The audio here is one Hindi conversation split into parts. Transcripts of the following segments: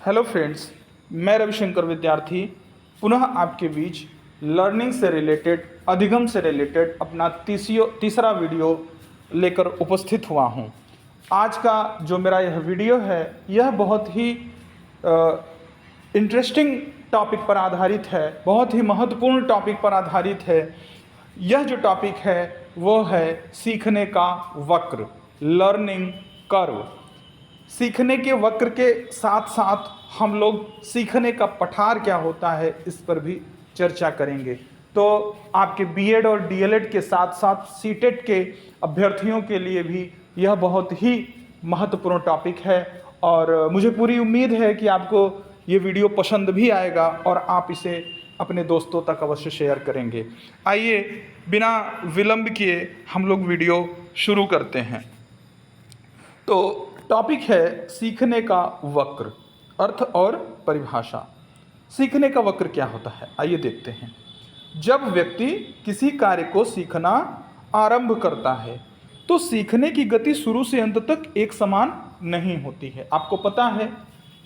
हेलो फ्रेंड्स, मैं रविशंकर विद्यार्थी पुनः आपके बीच लर्निंग से रिलेटेड, अधिगम से रिलेटेड अपना तीसरा वीडियो लेकर उपस्थित हुआ हूं। आज का जो मेरा यह वीडियो है यह बहुत ही इंटरेस्टिंग टॉपिक पर आधारित है, बहुत ही महत्वपूर्ण टॉपिक पर आधारित है। यह जो टॉपिक है वो है सीखने का वक्र, लर्निंग कर्व। सीखने के वक्र के साथ साथ हम लोग सीखने का पठार क्या होता है इस पर भी चर्चा करेंगे। तो आपके बीएड और डीएलएड के साथ साथ सीटेट के अभ्यर्थियों के लिए भी यह बहुत ही महत्वपूर्ण टॉपिक है और मुझे पूरी उम्मीद है कि आपको ये वीडियो पसंद भी आएगा और आप इसे अपने दोस्तों तक अवश्य शेयर करेंगे। आइए बिना विलंब किए हम लोग वीडियो शुरू करते हैं। तो टॉपिक है सीखने का वक्र, अर्थ और परिभाषा। सीखने का वक्र क्या होता है, आइए देखते हैं। जब व्यक्ति किसी कार्य को सीखना आरंभ करता है तो सीखने की गति शुरू से अंत तक एक समान नहीं होती है। आपको पता है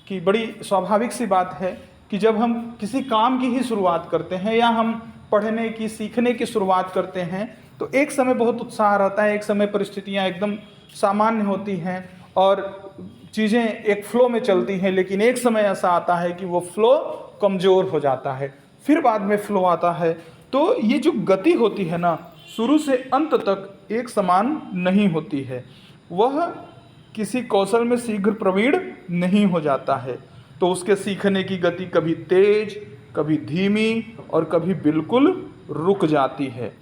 कि बड़ी स्वाभाविक सी बात है कि जब हम किसी काम की ही शुरुआत करते हैं या हम पढ़ने की, सीखने की शुरुआत करते हैं तो एक समय बहुत उत्साह रहता है, एक समय परिस्थितियाँ एकदम सामान्य होती हैं और चीज़ें एक फ़्लो में चलती हैं, लेकिन एक समय ऐसा आता है कि वो फ़्लो कमज़ोर हो जाता है, फिर बाद में फ़्लो आता है। तो ये जो गति होती है ना, शुरू से अंत तक एक समान नहीं होती है। वह किसी कौशल में शीघ्र प्रवीण नहीं हो जाता है, तो उसके सीखने की गति कभी तेज, कभी धीमी और कभी बिल्कुल रुक जाती है।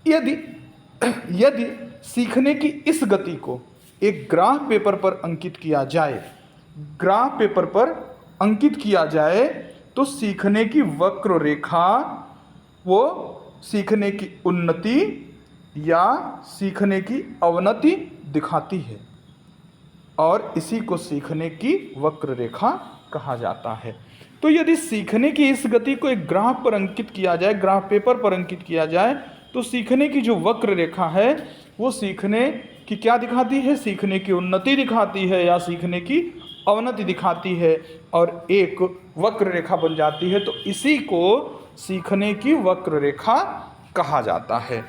यदि सीखने की इस गति को एक ग्राफ पेपर पर अंकित किया जाए, तो सीखने की वक्र रेखा वो सीखने की उन्नति या सीखने की अवनति दिखाती है और इसी को सीखने की वक्र रेखा कहा जाता है। तो यदि सीखने की इस गति को एक ग्राफ पर अंकित किया जाए, ग्राफ पेपर पर अंकित किया जाए, तो सीखने की जो वक्र रेखा है वो सीखने की क्या दिखाती है, सीखने की उन्नति दिखाती है या सीखने की अवनति दिखाती है और एक वक्र रेखा बन जाती है। तो इसी को सीखने की वक्र रेखा कहा जाता है।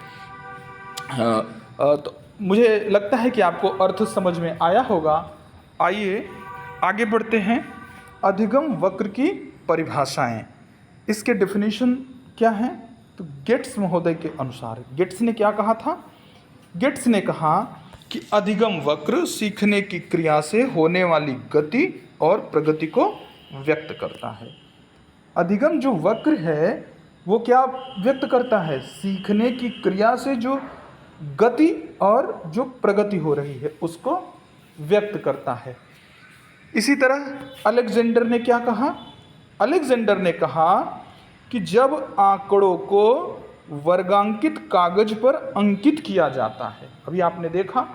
तो मुझे लगता है कि आपको अर्थ समझ में आया होगा। आइए आगे बढ़ते हैं। अधिगम वक्र की परिभाषाएं, इसके डेफिनेशन क्या है? तो गेट्स महोदय के अनुसार, गेट्स ने क्या कहा था? गेट्स ने कहा कि अधिगम वक्र सीखने की क्रिया से होने वाली गति और प्रगति को व्यक्त करता है। अधिगम जो वक्र है वो क्या व्यक्त करता है? सीखने की क्रिया से जो गति और जो प्रगति हो रही है उसको व्यक्त करता है। इसी तरह अलेक्जेंडर ने क्या कहा? अलेक्जेंडर ने कहा कि जब आंकड़ों को वर्गांकित कागज पर अंकित किया जाता है, अभी आपने देखा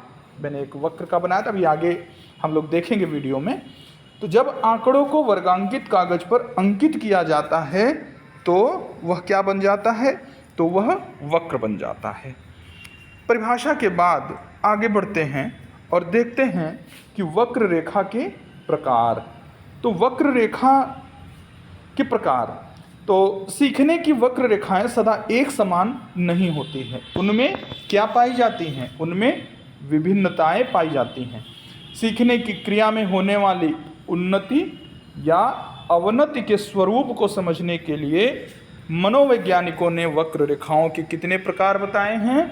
मैंने एक वक्र का बनाया था, अभी आगे हम लोग देखेंगे वीडियो में। तो जब आंकड़ों को वर्गांकित कागज पर अंकित किया जाता है तो वह क्या बन जाता है? तो वह वक्र बन जाता है। परिभाषा के बाद आगे बढ़ते हैं और देखते हैं कि वक्र रेखा के प्रकार। तो वक्र रेखा के प्रकार, तो सीखने की वक्र रेखाएं सदा एक समान नहीं होती हैं। उनमें क्या पाई जाती हैं? उनमें विभिन्नताएं पाई जाती हैं। सीखने की क्रिया में होने वाली उन्नति या अवनति के स्वरूप को समझने के लिए मनोवैज्ञानिकों ने वक्र रेखाओं के कितने प्रकार बताए हैं?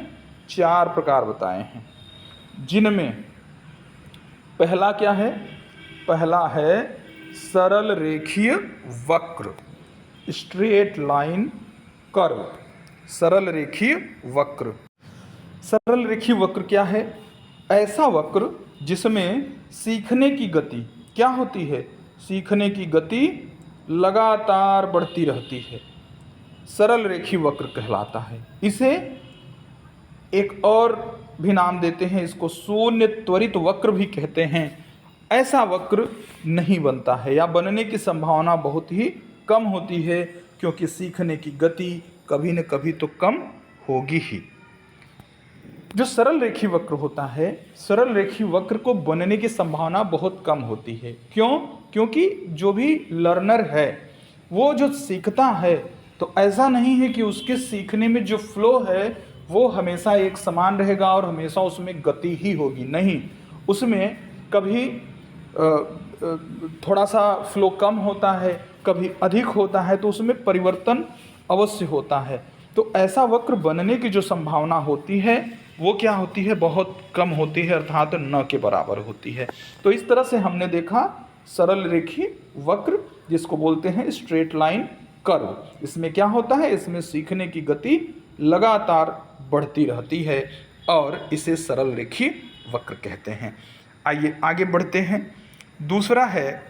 4 प्रकार बताए हैं, जिनमें पहला क्या है? पहला है सरल रेखीय वक्र, स्ट्रेट लाइन कर्व। सरल रेखीय वक्र। सरल रेखीय वक्र क्या है? ऐसा वक्र जिसमें सीखने की गति क्या होती है? सीखने की गति लगातार बढ़ती रहती है, सरल रेखीय वक्र कहलाता है। इसे एक और भी नाम देते हैं, इसको शून्य त्वरित वक्र भी कहते हैं। ऐसा वक्र नहीं बनता है या बनने की संभावना बहुत ही कम होती है, क्योंकि सीखने की गति कभी न कभी तो कम होगी ही। जो सरल रेखी वक्र होता है, सरल रेखी वक्र को बनने की संभावना बहुत कम होती है। क्यों? क्योंकि जो भी लर्नर है वो जो सीखता है, तो ऐसा नहीं है कि उसके सीखने में जो फ्लो है वो हमेशा एक समान रहेगा और हमेशा उसमें गति ही होगी। नहीं, उसमें कभी थोड़ा सा फ्लो कम होता है, कभी अधिक होता है, तो उसमें परिवर्तन अवश्य होता है। तो ऐसा वक्र बनने की जो संभावना होती है वो क्या होती है? बहुत कम होती है, अर्थात न के बराबर होती है। तो इस तरह से हमने देखा सरल रेखी वक्र, जिसको बोलते हैं स्ट्रेट लाइन कर्व। इसमें क्या होता है? इसमें सीखने की गति लगातार बढ़ती रहती है और इसे सरल रेखी वक्र कहते हैं। आइए आगे बढ़ते हैं। दूसरा है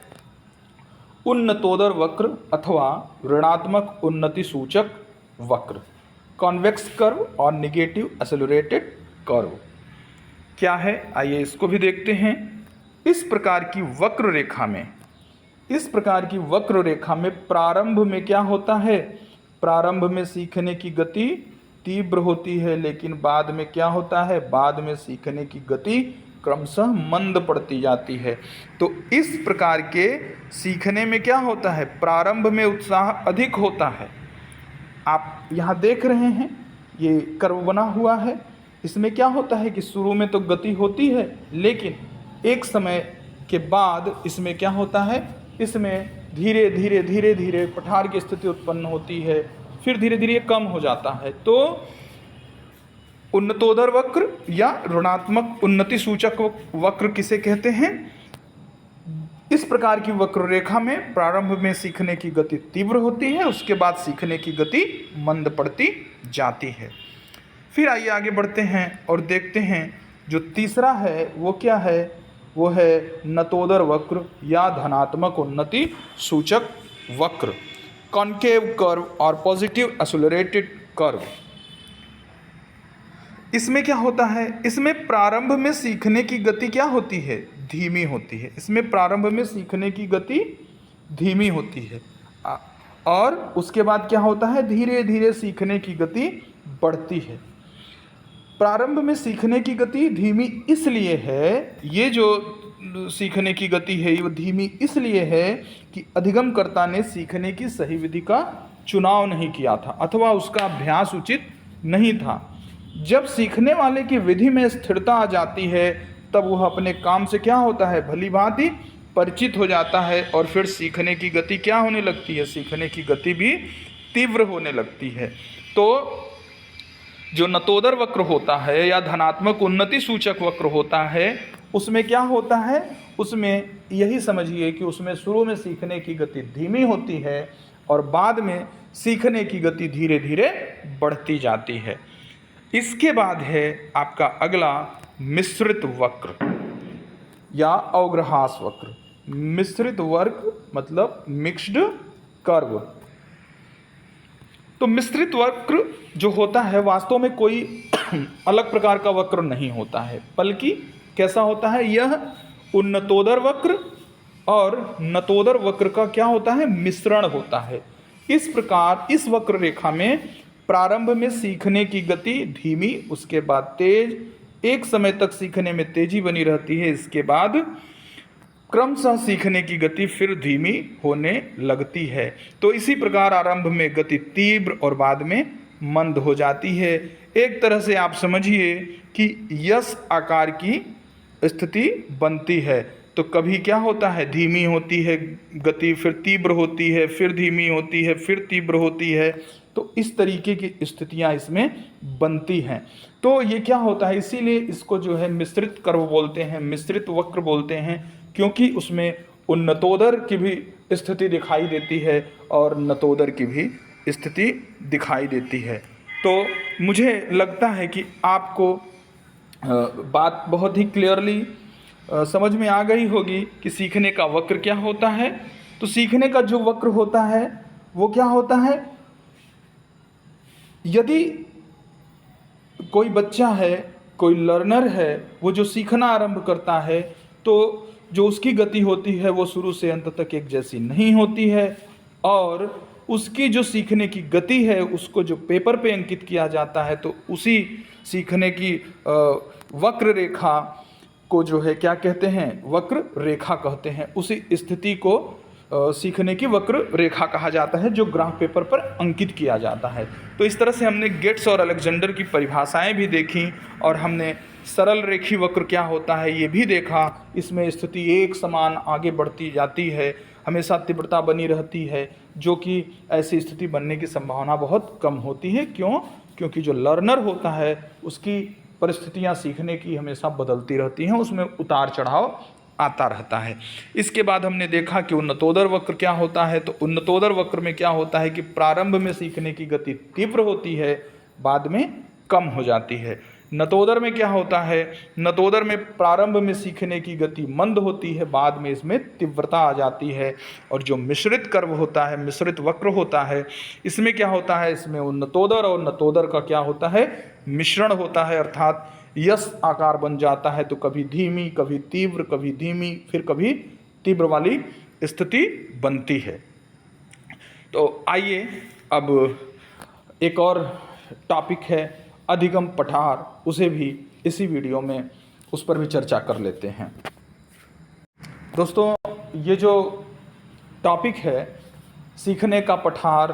उन्नतोदर वक्र अथवा ऋणात्मक उन्नति सूचक वक्र, कॉन्वेक्स कर्व और निगेटिव एक्सेलरेटेड कर्व। क्या है? आइए इसको भी देखते हैं। इस प्रकार की वक्र रेखा में प्रारंभ में क्या होता है? प्रारंभ में सीखने की गति तीव्र होती है, लेकिन बाद में क्या होता है? बाद में सीखने की गति क्रमशः मंद पड़ती जाती है। तो इस प्रकार के सीखने में क्या होता है? प्रारंभ में उत्साह अधिक होता है। आप यहाँ देख रहे हैं ये कर्व बना हुआ है। इसमें क्या होता है कि शुरू में तो गति होती है, लेकिन एक समय के बाद इसमें क्या होता है? इसमें धीरे धीरे पठार की स्थिति उत्पन्न होती है, फिर धीरे धीरे कम हो जाता है। तो उन्नतोदर वक्र या ऋणात्मक उन्नति सूचक वक्र किसे कहते हैं? इस प्रकार की वक्र रेखा में प्रारंभ में सीखने की गति तीव्र होती है, उसके बाद सीखने की गति मंद पड़ती जाती है। फिर आइए आगे बढ़ते हैं और देखते हैं जो तीसरा है वो क्या है? वो है नतोदर वक्र या धनात्मक उन्नति सूचक वक्र, कॉन्केव कर्व और पॉजिटिव एक्सेलरेटेड कर्व। इसमें क्या होता है? इसमें प्रारंभ में सीखने की गति क्या होती है? धीमी होती है। इसमें प्रारंभ में सीखने की गति धीमी होती है और उसके बाद क्या होता है? धीरे धीरे सीखने की गति बढ़ती है। प्रारंभ में सीखने की गति धीमी इसलिए है, ये जो सीखने की गति है ये धीमी इसलिए है कि अधिगमकर्ता ने सीखने की सही विधि का चुनाव नहीं किया था अथवा उसका अभ्यास उचित नहीं था। जब सीखने वाले की विधि में स्थिरता आ जाती है तब वह अपने काम से क्या होता है? भली भांति परिचित हो जाता है और फिर सीखने की गति क्या होने लगती है? सीखने की गति भी तीव्र होने लगती है। तो जो नतोदर वक्र होता है या धनात्मक उन्नति सूचक वक्र होता है, उसमें क्या होता है? उसमें यही समझिए कि उसमें शुरू में सीखने की गति धीमी होती है और बाद में सीखने की गति धीरे धीरे बढ़ती जाती है। इसके बाद है आपका अगला मिश्रित वक्र या अवग्रहास वक्र। मिश्रित वक्र मतलब मिक्स्ड कर्व। तो मिश्रित वक्र जो होता है वास्तव में कोई अलग प्रकार का वक्र नहीं होता है, बल्कि कैसा होता है? यह उन्नतोदर वक्र और नतोदर वक्र का क्या होता है? मिश्रण होता है। इस प्रकार इस वक्र रेखा में प्रारंभ में सीखने की गति धीमी, उसके बाद तेज, एक समय तक सीखने में तेजी बनी रहती है, इसके बाद क्रमशः सीखने की गति फिर धीमी होने लगती है। तो इसी प्रकार आरंभ में गति तीव्र और बाद में मंद हो जाती है। एक तरह से आप समझिए कि यस आकार की स्थिति बनती है। तो कभी क्या होता है? धीमी होती है गति, फिर तीव्र होती है, फिर धीमी होती है, फिर तीव्र होती है। तो इस तरीके की स्थितियां इसमें बनती हैं। तो ये क्या होता है? इसीलिए इसको जो है मिश्रित कर्व बोलते हैं, मिश्रित वक्र बोलते हैं, क्योंकि उसमें उन्नतोदर की भी स्थिति दिखाई देती है और नतोदर की भी स्थिति दिखाई देती है। तो मुझे लगता है कि आपको बात बहुत ही क्लियरली समझ में आ गई होगी कि सीखने का वक्र क्या होता है। तो सीखने का जो वक्र होता है वो क्या होता है? यदि कोई बच्चा है, कोई लर्नर है, वो जो सीखना आरंभ करता है, तो जो उसकी गति होती है वो शुरू से अंत तक एक जैसी नहीं होती है और उसकी जो सीखने की गति है उसको जो पेपर पे अंकित किया जाता है तो उसी सीखने की वक्र रेखा को जो है क्या कहते हैं, वक्र रेखा कहते हैं। उसी स्थिति को सीखने की वक्र रेखा कहा जाता है जो ग्राफ पेपर पर अंकित किया जाता है। तो इस तरह से हमने गेट्स और अलेक्जेंडर की परिभाषाएं भी देखी और हमने सरल रेखी वक्र क्या होता है ये भी देखा। इसमें स्थिति एक समान आगे बढ़ती जाती है, हमेशा तीव्रता बनी रहती है, जो कि ऐसी स्थिति बनने की संभावना बहुत कम होती है। क्यों? क्योंकि जो लर्नर होता है उसकी परिस्थितियां सीखने की हमेशा बदलती रहती हैं, उसमें उतार चढ़ाव आता रहता है। इसके बाद हमने देखा कि उन्नतोदर वक्र क्या होता है। तो उन्नतोदर वक्र में क्या होता है कि प्रारंभ में सीखने की गति तीव्र होती है, बाद में कम हो जाती है। नतोदर में क्या होता है, नतोदर में प्रारंभ में सीखने की गति मंद होती है, बाद में इसमें तीव्रता आ जाती है। और जो मिश्रित कर्व होता है, मिश्रित वक्र होता है, इसमें क्या होता है, इसमें उन्नतोदर और नतोदर का क्या होता है, मिश्रण होता है, अर्थात यस आकार बन जाता है। तो कभी धीमी, कभी तीव्र, कभी धीमी, फिर कभी तीव्र वाली स्थिति बनती है। तो आइए अब एक और टॉपिक है अधिगम पठार, उसे भी इसी वीडियो में उस पर भी चर्चा कर लेते हैं। दोस्तों, ये जो टॉपिक है सीखने का पठार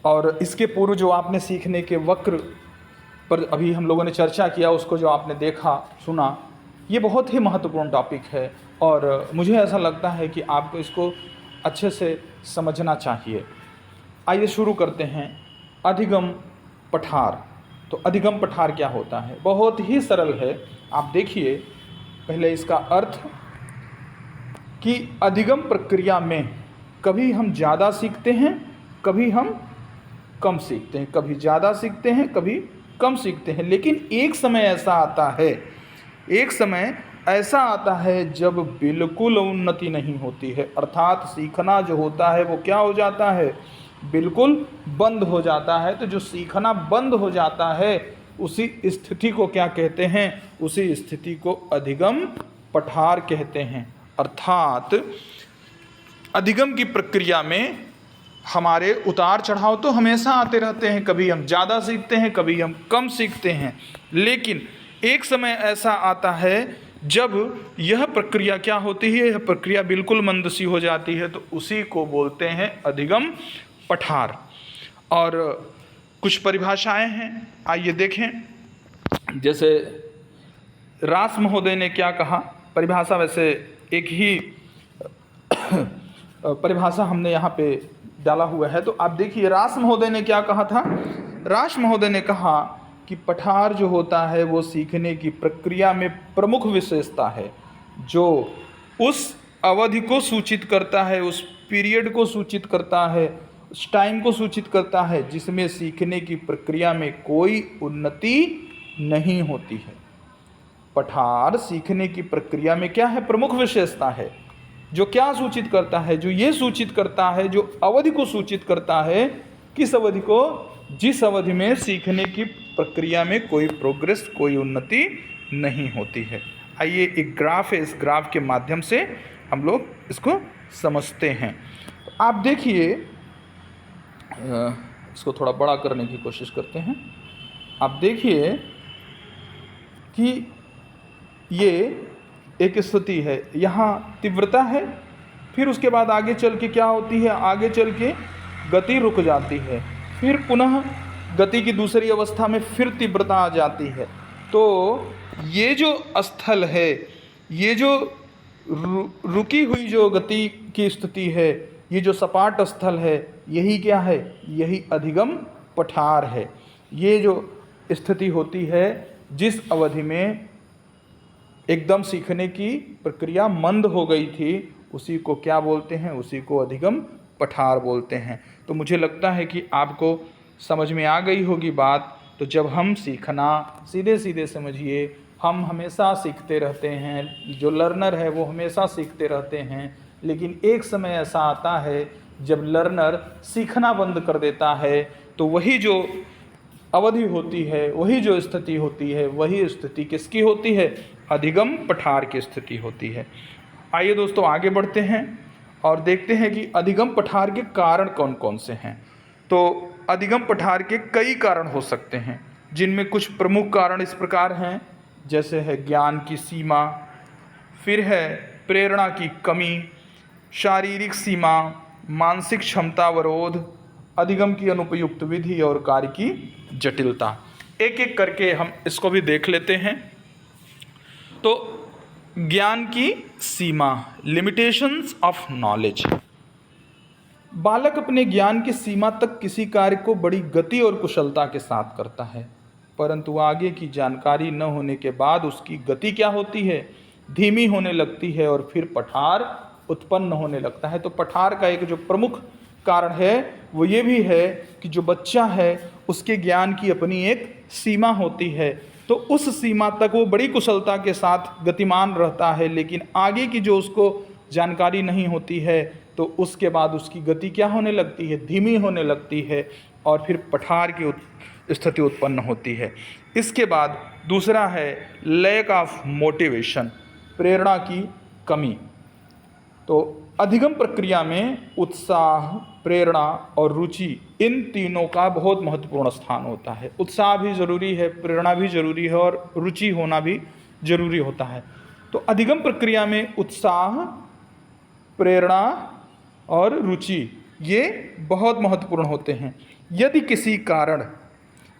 और इसके पूर्व जो आपने सीखने के वक्र पर अभी हम लोगों ने चर्चा किया, उसको जो आपने देखा सुना, ये बहुत ही महत्वपूर्ण टॉपिक है और मुझे ऐसा लगता है कि आपको इसको अच्छे से समझना चाहिए। आइए शुरू करते हैं अधिगम पठार। तो अधिगम पठार क्या होता है? बहुत ही सरल है। आप देखिए पहले इसका अर्थ कि अधिगम प्रक्रिया में कभी हम ज़्यादा सीखते हैं, कभी हम कम सीखते हैं, कभी ज़्यादा सीखते हैं, कभी कम सीखते हैं। लेकिन एक समय ऐसा आता है, एक समय ऐसा आता है जब बिल्कुल उन्नति नहीं होती है, अर्थात सीखना जो होता है वो क्या हो जाता है, बिल्कुल बंद हो जाता है। तो जो सीखना बंद हो जाता है उसी स्थिति को क्या कहते हैं, उसी स्थिति को अधिगम पठार कहते हैं। अर्थात अधिगम की प्रक्रिया में हमारे उतार चढ़ाव तो हमेशा आते रहते हैं, कभी हम ज़्यादा सीखते हैं, कभी हम कम सीखते हैं, लेकिन एक समय ऐसा आता है जब यह प्रक्रिया क्या होती है, यह प्रक्रिया बिल्कुल मंद सी हो जाती है। तो उसी को बोलते हैं अधिगम पठार। और कुछ परिभाषाएं हैं, आइए देखें। जैसे रास महोदय ने क्या कहा, परिभाषा वैसे एक ही परिभाषा हमने यहाँ पे डाला हुआ है। तो आप देखिए रास महोदय ने क्या कहा था। रास महोदय ने कहा कि पठार जो होता है वो सीखने की प्रक्रिया में प्रमुख विशेषता है जो उस अवधि को सूचित करता है, उस पीरियड को सूचित करता है, उस टाइम को सूचित करता है जिसमें सीखने की प्रक्रिया में कोई उन्नति नहीं होती है। पठार सीखने की प्रक्रिया में क्या है, प्रमुख विशेषता है जो क्या सूचित करता है, जो ये सूचित करता है, जो अवधि को सूचित करता है। किस अवधि को? जिस अवधि में सीखने की प्रक्रिया में कोई प्रोग्रेस, कोई उन्नति नहीं होती है। आइए एक ग्राफ है, इस ग्राफ के माध्यम से हम लोग इसको समझते हैं। आप देखिए, इसको थोड़ा बड़ा करने की कोशिश करते हैं। आप देखिए कि ये एक स्थिति है, यहाँ तीव्रता है, फिर उसके बाद आगे चल के क्या होती है, आगे चल के गति रुक जाती है, फिर पुनः गति की दूसरी अवस्था में फिर तीव्रता आ जाती है। तो ये जो स्थल है, ये जो रुकी हुई जो गति की स्थिति है, ये जो सपाट स्थल है, यही क्या है, यही अधिगम पठार है। ये जो स्थिति होती है जिस अवधि में एकदम सीखने की प्रक्रिया मंद हो गई थी, उसी को क्या बोलते हैं, उसी को अधिगम पठार बोलते हैं। तो मुझे लगता है कि आपको समझ में आ गई होगी बात। तो जब हम सीखना, सीधे सीधे समझिए, हम हमेशा सीखते रहते हैं, जो लर्नर है वो हमेशा सीखते रहते हैं, लेकिन एक समय ऐसा आता है जब लर्नर सीखना बंद कर देता है। तो वही जो अवधि होती है, वही जो स्थिति होती है, वही स्थिति किसकी होती है, अधिगम पठार की स्थिति होती है। आइए दोस्तों आगे बढ़ते हैं और देखते हैं कि अधिगम पठार के कारण कौन कौन से हैं। तो अधिगम पठार के कई कारण हो सकते हैं, जिनमें कुछ प्रमुख कारण इस प्रकार हैं, जैसे है ज्ञान की सीमा, फिर है प्रेरणा की कमी, शारीरिक सीमा, मानसिक क्षमतावरोध, अधिगम की अनुपयुक्त विधि और कार्य की जटिलता। एक एक करके हम इसको भी देख लेते हैं। तो ज्ञान की सीमा, लिमिटेशंस ऑफ नॉलेज। बालक अपने ज्ञान की सीमा तक किसी कार्य को बड़ी गति और कुशलता के साथ करता है, परंतु आगे की जानकारी न होने के बाद उसकी गति क्या होती है, धीमी होने लगती है और फिर पठार उत्पन्न होने लगता है। तो पठार का एक जो प्रमुख कारण है वो ये भी है कि जो बच्चा है उसके ज्ञान की अपनी एक सीमा होती है, तो उस सीमा तक वो बड़ी कुशलता के साथ गतिमान रहता है, लेकिन आगे की जो उसको जानकारी नहीं होती है तो उसके बाद उसकी गति क्या होने लगती है, धीमी होने लगती है और फिर पठार की स्थिति उत्पन्न होती है। इसके बाद दूसरा है लैक ऑफ मोटिवेशन, प्रेरणा की कमी। तो अधिगम प्रक्रिया में उत्साह, प्रेरणा और रुचि, इन तीनों का बहुत महत्वपूर्ण स्थान होता है। उत्साह भी जरूरी है, प्रेरणा भी जरूरी है और रुचि होना भी जरूरी होता है। तो अधिगम प्रक्रिया में उत्साह, प्रेरणा और रुचि ये बहुत महत्वपूर्ण होते हैं। यदि किसी कारण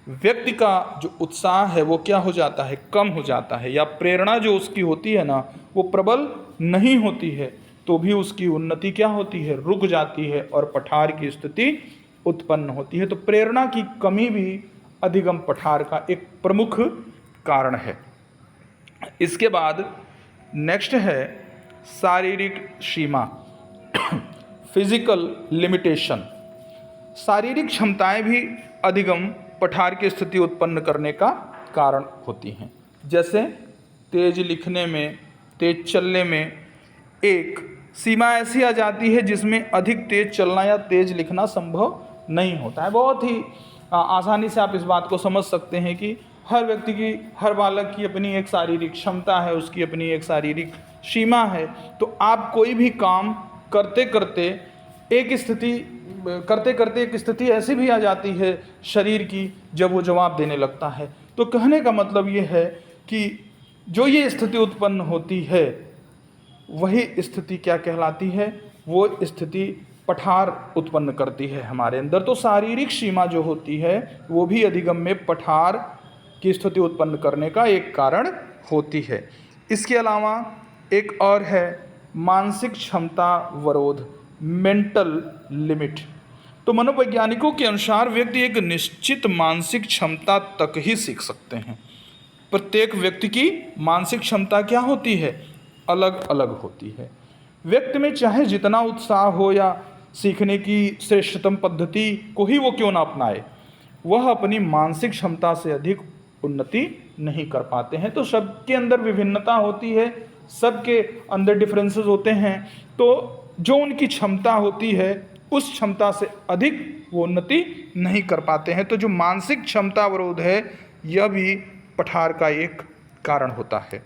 व्यक्ति का जो उत्साह है वो क्या हो जाता है, कम हो जाता है, या प्रेरणा जो उसकी होती है ना वो प्रबल नहीं होती है, तो भी उसकी उन्नति क्या होती है, रुक जाती है और पठार की स्थिति उत्पन्न होती है। तो प्रेरणा की कमी भी अधिगम पठार का एक प्रमुख कारण है। इसके बाद नेक्स्ट है शारीरिक सीमा, फिजिकल लिमिटेशन। शारीरिक क्षमताएं भी अधिगम पठार की स्थिति उत्पन्न करने का कारण होती हैं। जैसे तेज लिखने में, तेज चलने में एक सीमा ऐसी आ जाती है जिसमें अधिक तेज चलना या तेज लिखना संभव नहीं होता है। बहुत ही आसानी से आप इस बात को समझ सकते हैं कि हर व्यक्ति की, हर बालक की अपनी एक शारीरिक क्षमता है, उसकी अपनी एक शारीरिक सीमा है। तो आप कोई भी काम करते करते एक स्थिति ऐसी भी आ जाती है शरीर की जब वो जवाब देने लगता है। तो कहने का मतलब ये है कि जो ये स्थिति उत्पन्न होती है वही स्थिति क्या कहलाती है, वो स्थिति पठार उत्पन्न करती है हमारे अंदर। तो शारीरिक सीमा जो होती है वो भी अधिगम में पठार की स्थिति उत्पन्न करने का एक कारण होती है। इसके अलावा एक और है मानसिक क्षमता वरोध, मेंटल लिमिट। तो मनोवैज्ञानिकों के अनुसार व्यक्ति एक निश्चित मानसिक क्षमता तक ही सीख सकते हैं। प्रत्येक व्यक्ति की मानसिक क्षमता क्या होती है, अलग अलग होती है। व्यक्ति में चाहे जितना उत्साह हो या सीखने की श्रेष्ठतम पद्धति को ही वो क्यों ना अपनाए, वह अपनी मानसिक क्षमता से अधिक उन्नति नहीं कर पाते हैं। तो सबके अंदर विभिन्नता होती है, सबके अंदर डिफरेंसेस होते हैं। तो जो उनकी क्षमता होती है उस क्षमता से अधिक वो उन्नति नहीं कर पाते हैं। तो जो मानसिक क्षमता अवरोध है यह भी पठार का एक कारण होता है।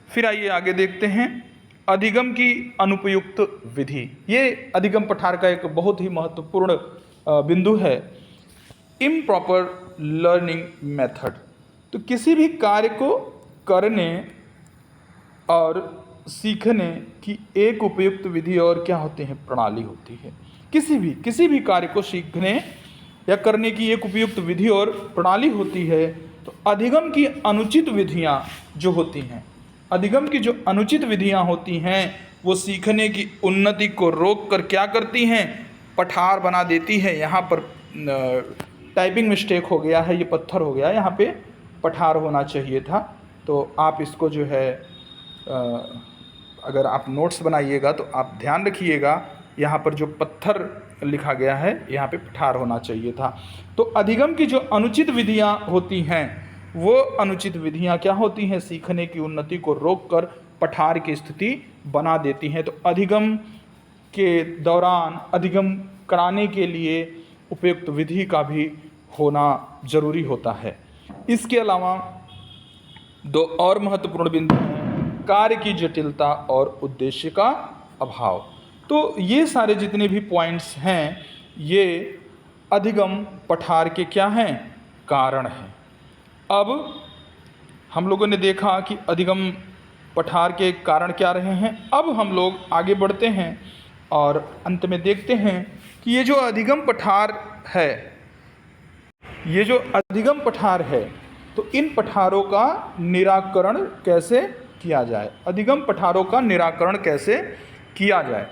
फिर आइए आगे देखते हैं अधिगम की अनुपयुक्त विधि। ये अधिगम पठार का एक बहुत ही महत्वपूर्ण बिंदु है। Improper learning method. तो किसी भी कार्य को करने और सीखने की एक उपयुक्त विधि और क्या होती है, प्रणाली होती है। किसी भी कार्य को सीखने या करने की एक उपयुक्त विधि और प्रणाली होती है। तो अधिगम की अनुचित विधियां जो होती हैं, अधिगम की जो अनुचित विधियां होती हैं वो सीखने की उन्नति को रोक कर क्या करती हैं, पठार बना देती है। यहाँ पर टाइपिंग मिस्टेक हो गया है, ये पत्थर हो गया, यहाँ पे पठार होना चाहिए था। तो आप इसको जो है अगर आप नोट्स बनाइएगा तो आप ध्यान रखिएगा, यहाँ पर जो पत्थर लिखा गया है यहाँ पे पठार होना चाहिए था। तो अधिगम की जो अनुचित विधियाँ होती हैं वो अनुचित विधियाँ क्या होती हैं, सीखने की उन्नति को रोककर पठार की स्थिति बना देती हैं। तो अधिगम के दौरान अधिगम कराने के लिए उपयुक्त विधि का भी होना जरूरी होता है। इसके अलावा दो और महत्वपूर्ण बिंदु हैं, कार्य की जटिलता और उद्देश्य का अभाव। तो ये सारे जितने भी पॉइंट्स हैं ये अधिगम पठार के क्या हैं, कारण हैं। अब हम लोगों ने देखा कि अधिगम पठार के कारण क्या रहे हैं। अब हम लोग आगे बढ़ते हैं और अंत में देखते हैं कि ये जो अधिगम पठार है, ये जो अधिगम पठार है, तो इन पठारों का निराकरण कैसे किया जाए, अधिगम पठारों का निराकरण कैसे किया जाए।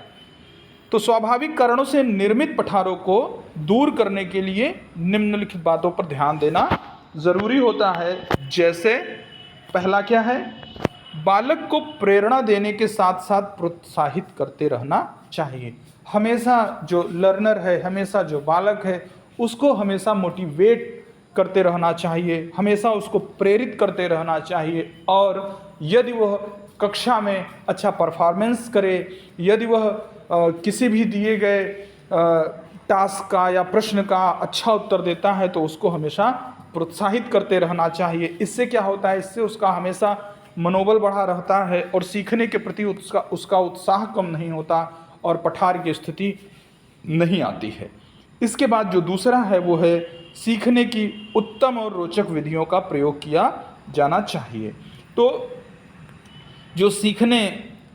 तो स्वाभाविक कारणों से निर्मित पठारों को दूर करने के लिए निम्नलिखित बातों पर ध्यान देना ज़रूरी होता है। जैसे पहला क्या है, बालक को प्रेरणा देने के साथ साथ प्रोत्साहित करते रहना चाहिए। हमेशा जो लर्नर है, हमेशा जो बालक है, उसको हमेशा मोटिवेट करते रहना चाहिए, हमेशा उसको प्रेरित करते रहना चाहिए। और यदि वह कक्षा में अच्छा परफॉर्मेंस करे, यदि वह किसी भी दिए गए टास्क का या प्रश्न का अच्छा उत्तर देता है, तो उसको हमेशा प्रोत्साहित करते रहना चाहिए। इससे क्या होता है, इससे उसका हमेशा मनोबल बढ़ा रहता है और सीखने के प्रति उसका उत्साह कम नहीं होता और पठार की स्थिति नहीं आती है। इसके बाद जो दूसरा है वो है सीखने की उत्तम और रोचक विधियों का प्रयोग किया जाना चाहिए। तो जो सीखने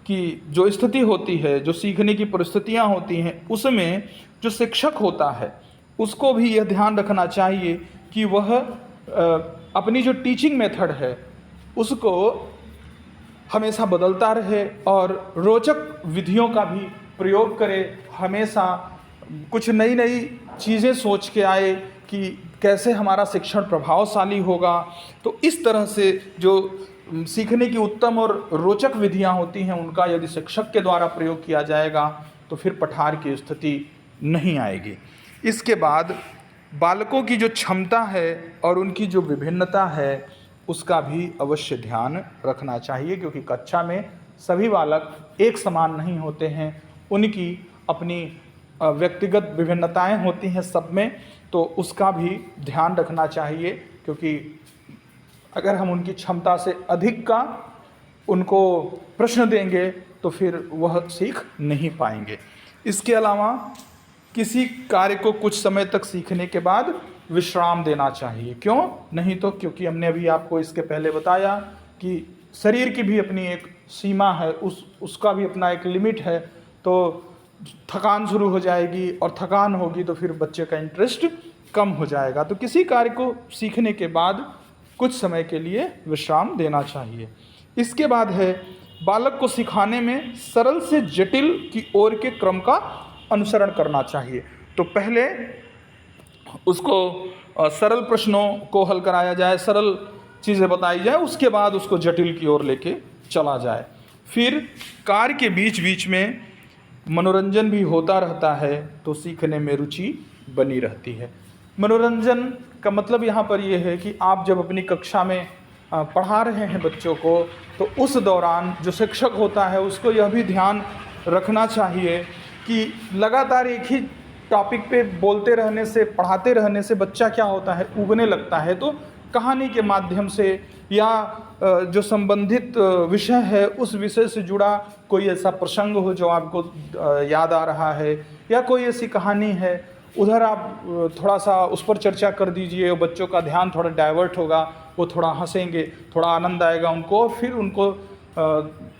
की जो स्थिति होती है, जो सीखने की परिस्थितियाँ होती हैं, उसमें जो शिक्षक होता है उसको भी यह ध्यान रखना चाहिए कि वह अपनी जो टीचिंग मेथड है उसको हमेशा बदलता रहे और रोचक विधियों का भी प्रयोग करे। हमेशा कुछ नई नई चीज़ें सोच के आए कि कैसे हमारा शिक्षण प्रभावशाली होगा। तो इस तरह से जो सीखने की उत्तम और रोचक विधियां होती हैं उनका यदि शिक्षक के द्वारा प्रयोग किया जाएगा तो फिर पठार की स्थिति नहीं आएगी। इसके बाद बालकों की जो क्षमता है और उनकी जो विभिन्नता है उसका भी अवश्य ध्यान रखना चाहिए, क्योंकि कक्षा में सभी बालक एक समान नहीं होते हैं, उनकी अपनी व्यक्तिगत विभिन्नताएं होती हैं सब में, तो उसका भी ध्यान रखना चाहिए। क्योंकि अगर हम उनकी क्षमता से अधिक का उनको प्रश्न देंगे तो फिर वह सीख नहीं पाएंगे। इसके अलावा किसी कार्य को कुछ समय तक सीखने के बाद विश्राम देना चाहिए। क्यों नहीं, तो क्योंकि हमने अभी आपको इसके पहले बताया कि शरीर की भी अपनी एक सीमा है, उसका भी अपना एक लिमिट है। तो थकान शुरू हो जाएगी और थकान होगी तो फिर बच्चे का इंटरेस्ट कम हो जाएगा। तो किसी कार्य को सीखने के बाद कुछ समय के लिए विश्राम देना चाहिए। इसके बाद है बालक को सिखाने में सरल से जटिल की ओर के क्रम का अनुसरण करना चाहिए। तो पहले उसको सरल प्रश्नों को हल कराया जाए, सरल चीज़ें बताई जाए, उसके बाद उसको जटिल की ओर लेके चला जाए। फिर कार्य के बीच बीच में मनोरंजन भी होता रहता है तो सीखने में रुचि बनी रहती है। मनोरंजन का मतलब यहाँ पर यह है कि आप जब अपनी कक्षा में पढ़ा रहे हैं बच्चों को, तो उस दौरान जो शिक्षक होता है उसको यह भी ध्यान रखना चाहिए कि लगातार एक ही टॉपिक पे बोलते रहने से, पढ़ाते रहने से बच्चा क्या होता है, ऊबने लगता है। तो कहानी के माध्यम से या जो संबंधित विषय है उस विषय से जुड़ा कोई ऐसा प्रसंग हो जो आपको याद आ रहा है, या कोई ऐसी कहानी है, उधर आप थोड़ा सा उस पर चर्चा कर दीजिए। बच्चों का ध्यान थोड़ा डाइवर्ट होगा, वो थोड़ा हंसेंगे, थोड़ा आनंद आएगा उनको, फिर उनको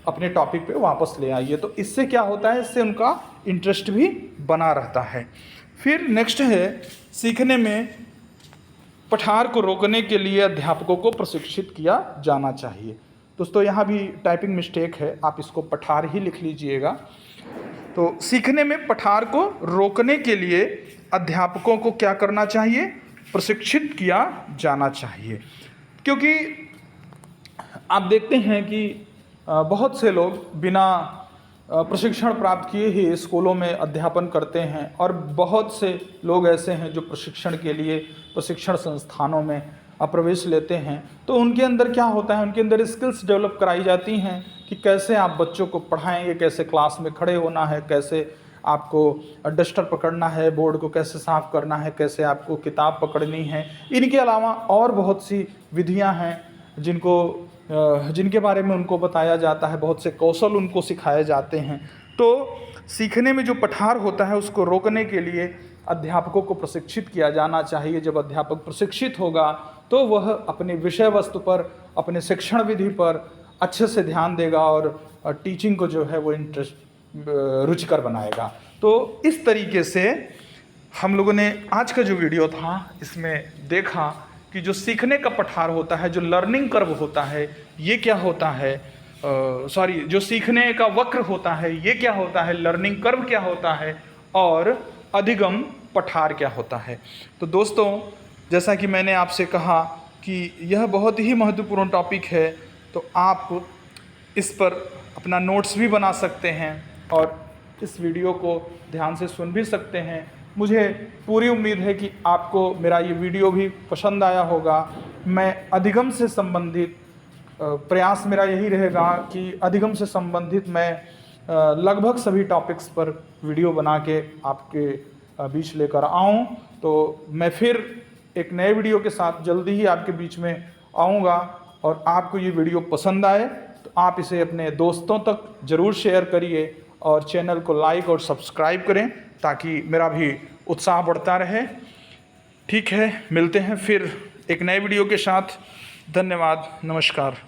अपने टॉपिक पे वापस ले आइए। तो इससे क्या होता है, इससे उनका इंटरेस्ट भी बना रहता है। फिर नेक्स्ट है सीखने में पठार को रोकने के लिए अध्यापकों को प्रशिक्षित किया जाना चाहिए। दोस्तों यहाँ भी टाइपिंग मिस्टेक है, आप इसको पठार ही लिख लीजिएगा। तो सीखने में पठार को रोकने के लिए अध्यापकों को क्या करना चाहिए, प्रशिक्षित किया जाना चाहिए। क्योंकि आप देखते हैं कि बहुत से लोग बिना प्रशिक्षण प्राप्त किए ही स्कूलों में अध्यापन करते हैं, और बहुत से लोग ऐसे हैं जो प्रशिक्षण के लिए प्रशिक्षण संस्थानों में प्रवेश लेते हैं। तो उनके अंदर क्या होता है, उनके अंदर स्किल्स डेवलप कराई जाती हैं कि कैसे आप बच्चों को पढ़ाएंगे, कैसे क्लास में खड़े होना है, कैसे आपको डस्टर पकड़ना है, बोर्ड को कैसे साफ़ करना है, कैसे आपको किताब पकड़नी है। इनके अलावा और बहुत सी विधियां हैं जिनके बारे में उनको बताया जाता है, बहुत से कौशल उनको सिखाए जाते हैं। तो सीखने में जो पठार होता है उसको रोकने के लिए अध्यापकों को प्रशिक्षित किया जाना चाहिए। जब अध्यापक प्रशिक्षित होगा तो वह अपने विषय वस्तु पर, अपने शिक्षण विधि पर अच्छे से ध्यान देगा और टीचिंग को जो है वो रुचिकर बनाएगा। तो इस तरीके से हम लोगों ने आज का जो वीडियो था इसमें देखा कि जो सीखने का पठार होता है, जो लर्निंग कर्व होता है, ये क्या होता है, जो सीखने का वक्र होता है ये क्या होता है, लर्निंग कर्व क्या होता है और अधिगम पठार क्या होता है। तो दोस्तों, जैसा कि मैंने आपसे कहा कि यह बहुत ही महत्वपूर्ण टॉपिक है, तो आप इस पर अपना नोट्स भी बना सकते हैं और इस वीडियो को ध्यान से सुन भी सकते हैं। मुझे पूरी उम्मीद है कि आपको मेरा ये वीडियो भी पसंद आया होगा। मैं अधिगम से संबंधित प्रयास मेरा यही रहेगा कि अधिगम से संबंधित मैं लगभग सभी टॉपिक्स पर वीडियो बना के आपके बीच लेकर आऊँ। तो मैं फिर एक नए वीडियो के साथ जल्दी ही आपके बीच में आऊँगा, और आपको ये वीडियो पसंद आए तो आप इसे अपने दोस्तों तक ज़रूर शेयर करिए और चैनल को लाइक और सब्सक्राइब करें ताकि मेरा भी उत्साह बढ़ता रहे। ठीक है, मिलते हैं फिर एक नए वीडियो के साथ। धन्यवाद, नमस्कार।